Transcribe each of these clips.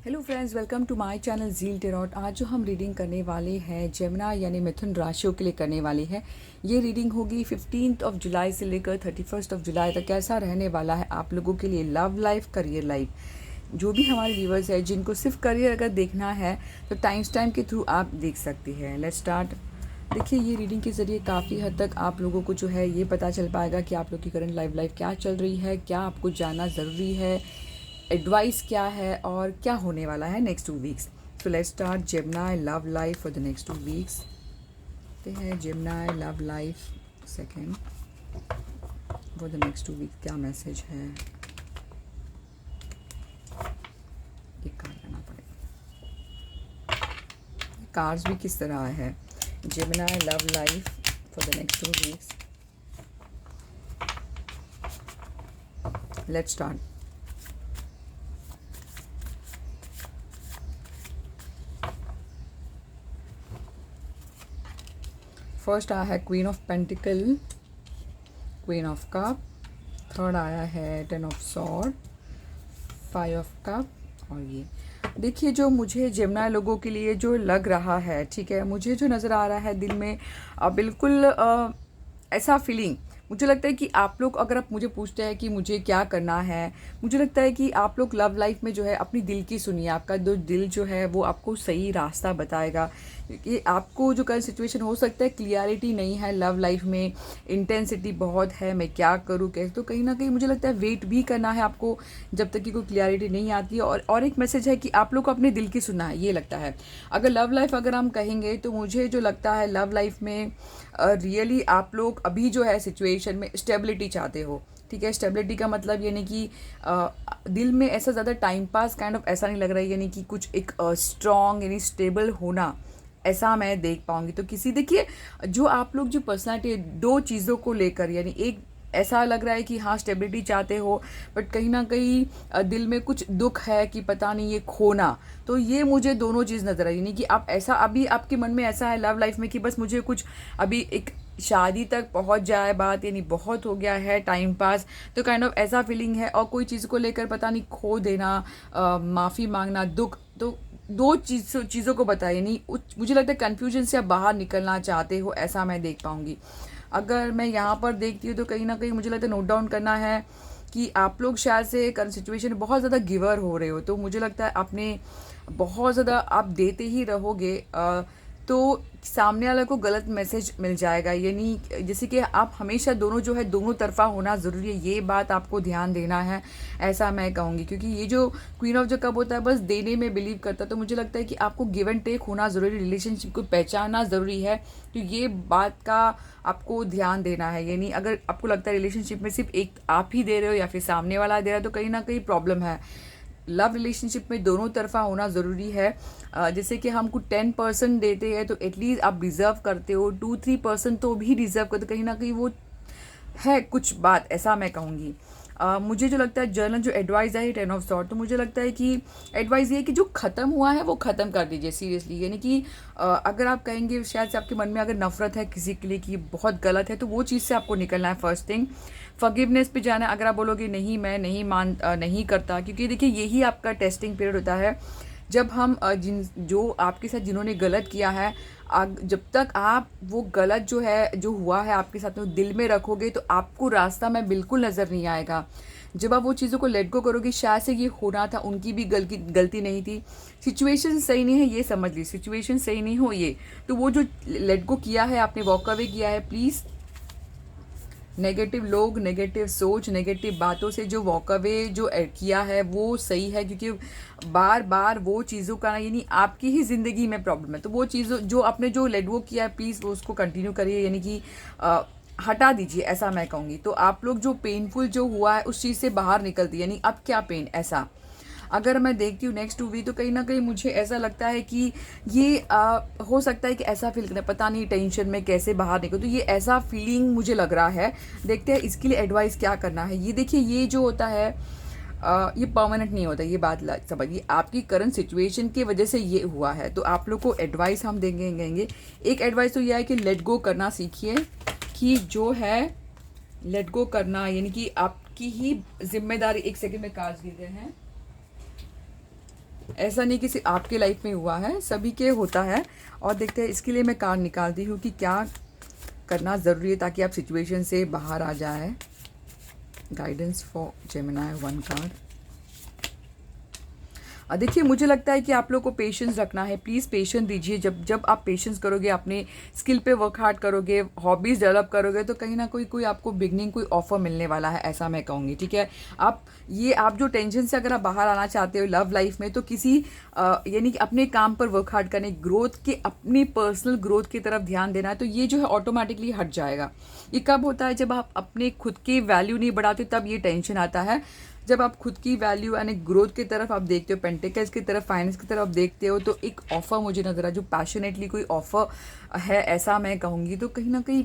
Hello friends, welcome to my channel Zeal Tarot. आज जो हम रीडिंग करने वाले हैं जेमिनी यानी मिथुन राशियों के लिए करने वाले हैं। ये रीडिंग होगी 15 जुलाई से लेकर 31 जुलाई तक। कैसा रहने वाला है आप लोगों के लिए लव लाइफ, करियर लाइफ। जो भी हमारे व्यूवर्स हैं जिनको सिर्फ करियर अगर देखना है तो टाइम के थ्रू आप देख सकते हैं। Let's start. देखिए, ये रीडिंग के ज़रिए काफ़ी हद तक आप लोगों को जो है ये पता चल पाएगा कि आप लोग की करंट लाइफ क्या चल रही है, क्या आपको जानना ज़रूरी है, एडवाइस क्या है और क्या होने वाला है next 2 weeks. So let's start Gemini love life for the next 2 weeks. देखते हैं Gemini love life second for the next 2 week क्या मैसेज है। एक कार्ड लेना पड़ेगा। कार्ड्स भी किस तरह आए हैं। Gemini love life for the next 2 weeks. Let's start. First आया है queen of pentacle, queen of cup. Third आया है 10 ऑफ सॉर्ड, 5 ऑफ कप। और ये देखिए, जो मुझे जेमिनी लोगों के लिए जो लग रहा है, ठीक है, मुझे जो नज़र आ रहा है दिल में बिल्कुल ऐसा फीलिंग मुझे लगता है कि आप लोग, अगर आप मुझे पूछते हैं कि मुझे क्या करना है, मुझे लगता है कि आप लोग लव लाइफ में जो है अपनी दिल की सुनिए। आपका जो दिल जो है वो आपको सही रास्ता बताएगा। क्योंकि आपको जो करंट सिचुएशन हो सकता है, क्लियरिटी नहीं है लव लाइफ में, इंटेंसिटी बहुत है, मैं क्या करूँ कैसे, तो कहीं ना कहीं मुझे लगता है वेट भी करना है आपको जब तक कि कोई क्लियरिटी नहीं आती है। और एक मैसेज है कि आप लोग को अपने दिल की सुनना है, ये लगता है। अगर लव लाइफ अगर हम कहेंगे तो मुझे जो लगता है लव लाइफ में रियली आप लोग अभी जो है सिचुएशन में स्टेबिलिटी चाहते हो। ठीक है, स्टेबिलिटी का मतलब यानी कि दिल में ऐसा ज़्यादा टाइम पास काइंड ऑफ ऐसा नहीं लग रहा है, यानी कि कुछ एक स्ट्रॉन्ग यानी स्टेबल होना, ऐसा मैं देख पाऊंगी। तो किसी, देखिए, जो आप लोग जो पर्सनालिटी दो चीज़ों को लेकर, यानी एक ऐसा लग रहा है कि हाँ स्टेबिलिटी चाहते हो, बट कहीं ना कहीं दिल में कुछ दुख है कि पता नहीं ये खोना। तो ये मुझे दोनों चीज़ नजर आई, यानी कि आप ऐसा अभी आपके मन में ऐसा है लव लाइफ में कि बस मुझे कुछ अभी एक शादी तक पहुंच जाए बात, यानी बहुत हो गया है टाइम पास, तो काइंड ऑफ ऐसा फीलिंग है। और कोई चीज़ को लेकर पता नहीं खो देना, माफ़ी मांगना, दुख, तो दो चीज़ों को बताइए। नहीं, मुझे लगता है कन्फ्यूजन से आप बाहर निकलना चाहते हो, ऐसा मैं देख पाऊंगी। अगर मैं यहाँ पर देखती हूँ तो कहीं ना कहीं मुझे लगता है नोट डाउन करना है कि आप लोग शायद से करंट सिचुएशन में बहुत ज़्यादा गिवर हो रहे हो। तो मुझे लगता है आपने बहुत ज़्यादा आप देते ही रहोगे तो सामने वाले को गलत मैसेज मिल जाएगा। यानी जैसे कि आप हमेशा दोनों जो है दोनों तरफा होना ज़रूरी है, ये बात आपको ध्यान देना है, ऐसा मैं कहूँगी। क्योंकि ये जो क्वीन ऑफ द कप होता है बस देने में बिलीव करता है, तो मुझे लगता है कि आपको गिव एंड टेक होना ज़रूरी, रिलेशनशिप को पहचानना ज़रूरी है। तो ये बात का आपको ध्यान देना है। यानी अगर आपको लगता है रिलेशनशिप में सिर्फ एक आप ही दे रहे हो या फिर सामने वाला दे रहा है, तो कहीं ना कहीं प्रॉब्लम है। लव रिलेशनशिप में दोनों तरफा होना ज़रूरी है। जैसे कि हम कुछ 10% देते हैं तो एटलीस्ट आप डिज़र्व करते हो, 2-3% तो भी डिज़र्व करते, कहीं ना कहीं वो है कुछ बात, ऐसा मैं कहूँगी। मुझे जो लगता है जर्नल जो एडवाइस है 10 ऑफ सॉर्ट, तो मुझे लगता है कि एडवाइस ये है कि जो ख़त्म हुआ है वो ख़त्म कर दीजिए सीरियसली। यानी कि अगर आप कहेंगे शायद से आपके मन में अगर नफरत है किसी के लिए कि बहुत गलत है, तो वो चीज़ से आपको निकलना है। फर्स्ट थिंग फॉरगिवनेस पे जाना है। अगर आप बोलोगे नहीं मैं नहीं करता, क्योंकि देखिए यही आपका टेस्टिंग पीरियड होता है। जब हम जिन जो आपके साथ जिन्होंने गलत किया है, जब तक आप वो गलत जो है जो हुआ है आपके साथ में दिल में रखोगे तो आपको रास्ता में बिल्कुल नज़र नहीं आएगा। जब आप वो चीज़ों को लेट गो करोगे, शायद से ये होना था, उनकी भी गलती नहीं थी, सिचुएशन सही नहीं है, ये समझ ली, सिचुएशन सही नहीं हो ये, तो वो जो लेट गो किया है आपने, वॉक अवे किया है, प्लीज़ नेगेटिव लोग, नेगेटिव सोच, नेगेटिव बातों से जो वॉक अवे जो किया है वो सही है। क्योंकि बार बार वो चीज़ों का यानी आपकी ही ज़िंदगी में प्रॉब्लम है, तो वो चीज़ों जो आपने जो लेट वो किया है प्लीज़ वो उसको कंटिन्यू करिए, यानी कि हटा दीजिए, ऐसा मैं कहूँगी। तो आप लोग जो पेनफुल जो हुआ है उस चीज़ से बाहर निकलती, यानी अब क्या पेन, ऐसा अगर मैं देखती हूँ नेक्स्ट 2 वीक, तो कहीं ना कहीं मुझे ऐसा लगता है कि ये हो सकता है कि ऐसा फील करें, पता नहीं टेंशन में कैसे बाहर निकलो, तो ये ऐसा फीलिंग मुझे लग रहा है। देखते हैं इसके लिए एडवाइस क्या करना है। ये देखिए, ये जो होता है ये परमानेंट नहीं होता, ये बात समझिए, आपकी करंट सिचुएशन की वजह से ये हुआ है। तो आप लोग को एडवाइस हम देंगे। एक एडवाइस तो यह है कि लेट गो करना सीखिए, कि जो है लेट गो करना, यानी कि आपकी ही जिम्मेदारी। एक सेकंड में कार्ड्स गिर गए हैं। ऐसा नहीं कि सिर्फ आपके लाइफ में हुआ है, सभी के होता है। और देखते हैं, इसके लिए मैं कार्ड निकालती हूँ कि क्या करना ज़रूरी है ताकि आप सिचुएशन से बाहर आ जाए। Guidance for Gemini, 1 card. देखिए, मुझे लगता है कि आप लोग को पेशेंस रखना है। प्लीज़ पेशेंस दीजिए। जब जब आप पेशेंस करोगे, अपने स्किल पे वर्क हार्ड करोगे, हॉबीज़ डेवलप करोगे, तो कहीं ना कोई आपको बिगनिंग, कोई ऑफर मिलने वाला है, ऐसा मैं कहूँगी। ठीक है, आप जो टेंशन से अगर आप बाहर आना चाहते हो लव लाइफ में, तो किसी यानी कि अपने काम पर वर्क हार्ड करने, ग्रोथ के, अपनी पर्सनल ग्रोथ की तरफ ध्यान देना है, तो ये जो है ऑटोमेटिकली हट जाएगा। ये कब होता है? जब आप अपने खुद की वैल्यू नहीं बढ़ाते, तब ये टेंशन आता है। जब आप खुद की वैल्यू यानी ग्रोथ की तरफ आप देखते हो, पेंटिकल्स की तरफ, फाइनेंस की तरफ आप देखते हो, तो एक ऑफर मुझे नजर आ, जो पैशनेटली कोई ऑफर है, ऐसा मैं कहूँगी। तो कहीं ना कहीं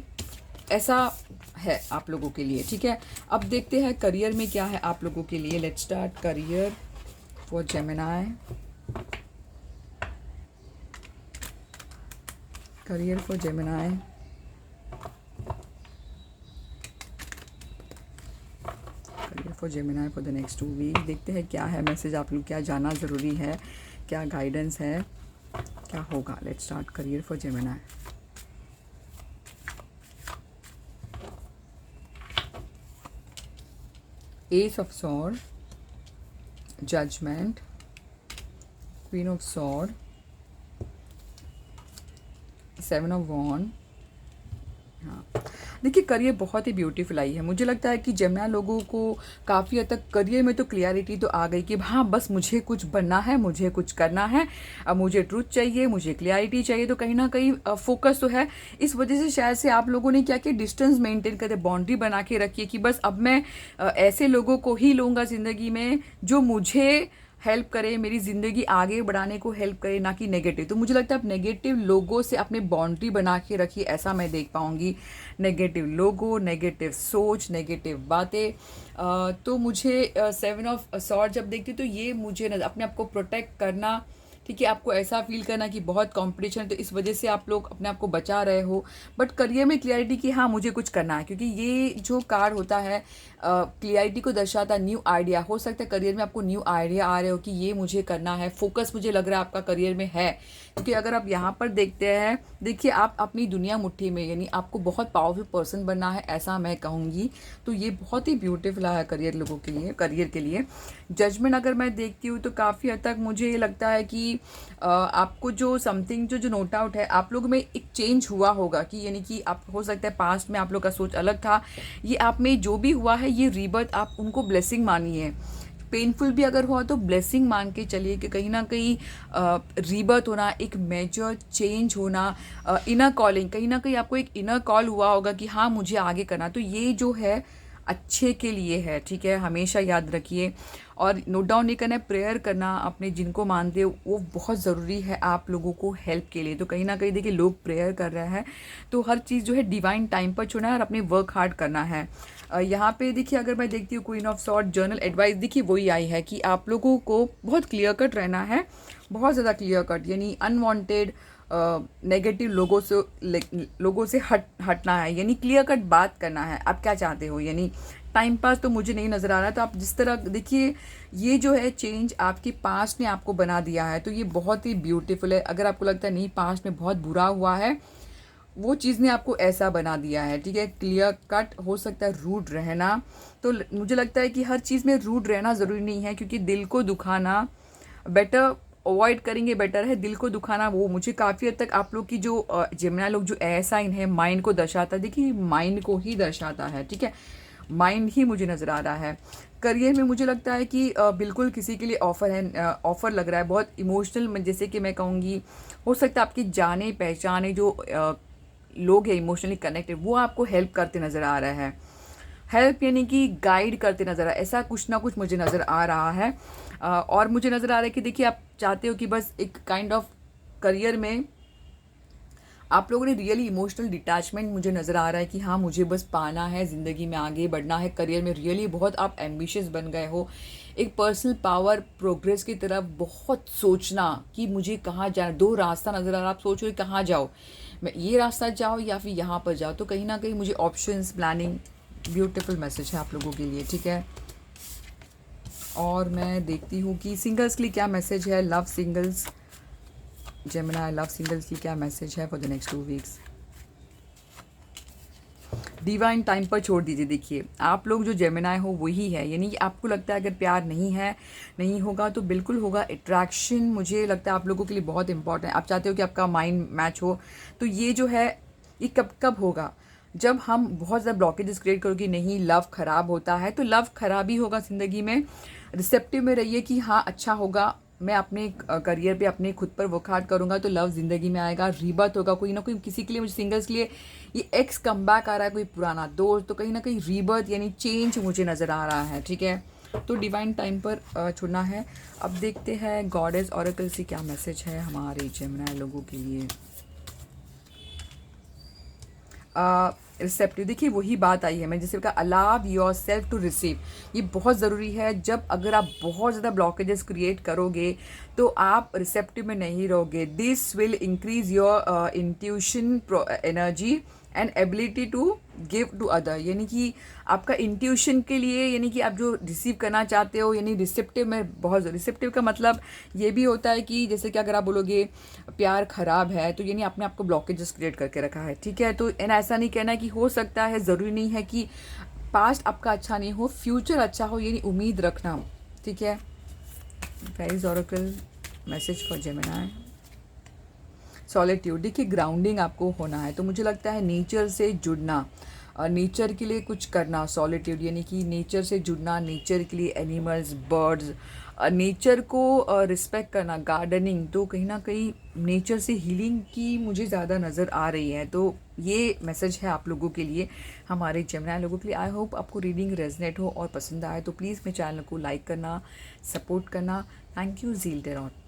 ऐसा है आप लोगों के लिए। ठीक है, अब देखते हैं करियर में क्या है आप लोगों के लिए। Let's start career for Gemini. Career for Gemini, for Gemini for the next 2 week. देखते हैं क्या है मैसेज, आप लोग क्या जानना ज़रूरी है, क्या गाइडेंस है, क्या होगा। Let's start career for Gemini. Ace of sword, judgement, queen of sword, 7 of wand. हाँ, देखिए, करियर बहुत ही ब्यूटीफुल आई है। मुझे लगता है कि जेमिनी लोगों को काफ़ी हद तक करियर में तो क्लियरिटी तो आ गई कि हाँ, बस मुझे कुछ बनना है, मुझे कुछ करना है, अब मुझे ट्रूथ चाहिए, मुझे क्लियरिटी चाहिए। तो कहीं ना कहीं फोकस तो है। इस वजह से शायद से आप लोगों ने क्या किया, डिस्टेंस मेंटेन करके बाउंड्री बना के रखी है कि बस अब मैं ऐसे लोगों को ही लूँगा ज़िंदगी में जो मुझे हेल्प करे, मेरी ज़िंदगी आगे बढ़ाने को हेल्प करे, ना कि नेगेटिव। तो मुझे लगता है आप नेगेटिव लोगों से अपने बाउंड्री बना के रखिए, ऐसा मैं देख पाऊंगी। नेगेटिव लोगों, नेगेटिव सोच, नेगेटिव बातें। तो मुझे 7 ऑफ सॉर्ड जब देखती तो ये मुझे अपने आप को प्रोटेक्ट करना, ठीक है, आपको ऐसा फील करना कि बहुत कंपटीशन है, तो इस वजह से आप लोग अपने आप को बचा रहे हो। बट करियर में क्लियरिटी कि हाँ, मुझे कुछ करना है, क्योंकि ये जो कार्ड होता है क्लियरिटी को दर्शाता है, न्यू आइडिया। हो सकता है करियर में आपको न्यू आइडिया आ रहे हो कि ये मुझे करना है, फोकस मुझे लग रहा है आपका करियर में है। क्योंकि अगर आप यहाँ पर देखते हैं, देखिए, आप अपनी दुनिया मुट्ठी में, यानी आपको बहुत पावरफुल पर्सन बनना है, ऐसा मैं कहूँगी। तो ये बहुत ही ब्यूटीफुल है करियर लोगों के लिए, करियर के लिए। जजमेंट अगर मैं देखती हूँ तो काफ़ी हद तक मुझे ये लगता है कि आपको जो समथिंग जो नोट आउट है, आप लोग में एक चेंज हुआ होगा कि यानी कि आप, हो सकता है पास्ट में आप लोग का सोच अलग था, ये आप में जो भी हुआ है, ये रीबर्थ आप उनको ब्लेसिंग मानिए। पेनफुल भी अगर हुआ तो ब्लेसिंग मान के चलिए कि कहीं ना कहीं रीबर्थ होना, एक मेजर चेंज होना, इनर कॉलिंग, कहीं ना कहीं आपको एक इनर कॉल हुआ होगा कि हाँ, मुझे आगे करना। तो ये जो है अच्छे के लिए है। ठीक है, हमेशा याद रखिए और नोट डाउन नहीं करना है। प्रेयर करना, अपने जिनको मानते हो, वो बहुत ज़रूरी है आप लोगों को हेल्प के लिए। तो कहीं ना कहीं देखिए, लोग प्रेयर कर रहे हैं, तो हर चीज़ जो है डिवाइन टाइम पर चुना है और अपने वर्क हार्ड करना है। यहाँ पे देखिए, अगर मैं देखती हूँ queen of sword, journal advice, देखिए वही आई है कि आप लोगों को बहुत क्लियर कट रहना है, बहुत ज़्यादा क्लियर कट, यानी अनवांटेड नेगेटिव लोगों से हटना है, यानी क्लियर कट बात करना है। आप क्या चाहते हो, यानी टाइम पास तो मुझे नहीं नज़र आ रहा। तो आप जिस तरह देखिए, ये जो है चेंज आपके पास्ट ने आपको बना दिया है, तो ये बहुत ही ब्यूटीफुल है। अगर आपको लगता है नहीं, पास्ट में बहुत बुरा हुआ है, वो चीज़ ने आपको ऐसा बना दिया है। ठीक है, क्लियर कट, हो सकता है रूड रहना। तो मुझे लगता है कि हर चीज़ में रूड रहना ज़रूरी नहीं है, क्योंकि दिल को दुखाना बेटर, अवॉइड करेंगे बेटर है। दिल को दुखाना, वो मुझे काफ़ी हद तक आप लोग की जो जेमिनी लोग जो एयर साइन है, माइंड को दर्शाता है। देखिए, माइंड को ही दर्शाता है। ठीक है, माइंड ही मुझे नज़र आ रहा है। करियर में मुझे लगता है कि बिल्कुल किसी के लिए ऑफ़र है, ऑफ़र लग रहा है बहुत इमोशनल, जैसे कि मैं कहूँगी, हो सकता है आपके जाने पहचाने जो लोग हैं इमोशनली कनेक्टेड, वो आपको हेल्प करते नज़र आ रहा है। हेल्प यानी कि गाइड करते नज़र आ रहा है, ऐसा कुछ ना कुछ मुझे नज़र आ रहा है। और मुझे नज़र आ रहा है कि देखिए, आप चाहते हो कि बस एक काइंड ऑफ करियर में आप लोगों ने रियली इमोशनल डिटैचमेंट, मुझे नज़र आ रहा है कि हाँ, मुझे बस पाना है, ज़िंदगी में आगे बढ़ना है। करियर में रियली बहुत आप एम्बिशियस बन गए हो, एक पर्सनल पावर, प्रोग्रेस की तरफ बहुत सोचना कि मुझे कहाँ जाना। 2 रास्ता नज़र आ रहा है, आप सोच रहे हो कहाँ जाओ, मैं ये रास्ता जाओ या फिर यहाँ पर जाओ। तो कहीं ना कहीं मुझे ऑप्शंस, प्लानिंग, ब्यूटीफुल मैसेज है आप लोगों के लिए। ठीक है, और मैं देखती हूँ कि सिंगल्स के लिए क्या मैसेज है, love singles, Gemini love singles की क्या मैसेज है for the next 2 weeks. Divine time पर छोड़ दीजिए। देखिए आप लोग जो जेमिनी हो वही है, यानी कि आपको लगता है अगर प्यार नहीं है, नहीं होगा तो बिल्कुल होगा। अट्रैक्शन मुझे लगता है आप लोगों के लिए बहुत इंपॉर्टेंट है। आप चाहते हो कि आपका माइंड मैच हो, तो ये जो है ये कब कब होगा, जब हम बहुत ज़्यादा ब्लॉकेजेस क्रिएट करोगे। नहीं, लव खराब होता है तो लव खराब ही होगा ज़िंदगी में। रिसेप्टिव में रहिए कि हाँ अच्छा होगा, मैं अपने करियर पे अपने खुद पर वर्क हार्ड करूँगा तो लव ज़िंदगी में आएगा, रीबर्थ होगा कोई ना कोई। किसी के लिए, मुझे सिंगल्स के लिए ये एक्स कम बैक आ रहा है, कोई पुराना दोस्त, तो कहीं ना कहीं रीबर्थ यानी चेंज मुझे नज़र आ रहा है। ठीक है, तो डिवाइन टाइम पर छोड़ना है। अब देखते हैं गॉडेस ऑरेकल से क्या मैसेज है हमारे जेमिनी लोगों के लिए। रिसेप्टिव, देखिए वही बात आई है, मैं जैसे कहा अलाव योर सेल्फ टू रिसीव, ये बहुत ज़रूरी है। जब अगर आप बहुत ज़्यादा ब्लॉकेजेस क्रिएट करोगे तो आप रिसेप्टिव में नहीं रहोगे। This will increase your intuition energy and ability to give to other, यानी कि आपका इंट्यूशन के लिए, यानी कि आप जो रिसीव करना चाहते हो, यानी रिसेप्टिव में बहुत। रिसेप्टिव का मतलब ये भी होता है कि जैसे कि अगर आप बोलोगे प्यार खराब है तो यानी आपने आपको ब्लॉकेजेस क्रिएट करके रखा है। ठीक है, तो ऐसा नहीं कहना कि हो सकता है, ज़रूरी नहीं है कि पास्ट आपका अच्छा नहीं हो, फ्यूचर अच्छा हो, यानी उम्मीद रखना। ठीक है, prize oracle message for Gemini. Solitude, देखिए ग्राउंडिंग आपको होना है, तो मुझे लगता है नेचर से जुड़ना, नेचर के लिए कुछ करना। सॉलिट्यूड यानी कि नेचर से जुड़ना, नेचर के लिए एनिमल्स, बर्ड्स, नेचर को रिस्पेक्ट करना, गार्डनिंग, तो कहीं ना कहीं नेचर से हीलिंग की मुझे ज़्यादा नज़र आ रही है। तो ये मैसेज है आप लोगों के लिए, हमारे जेमिनी लोगों के लिए। आई होप आपको रीडिंग रेजनेट हो और पसंद आए, तो प्लीज़ मेरे चैनल को लाइक करना, सपोर्ट करना। Thank you, Zeal टेरॉट।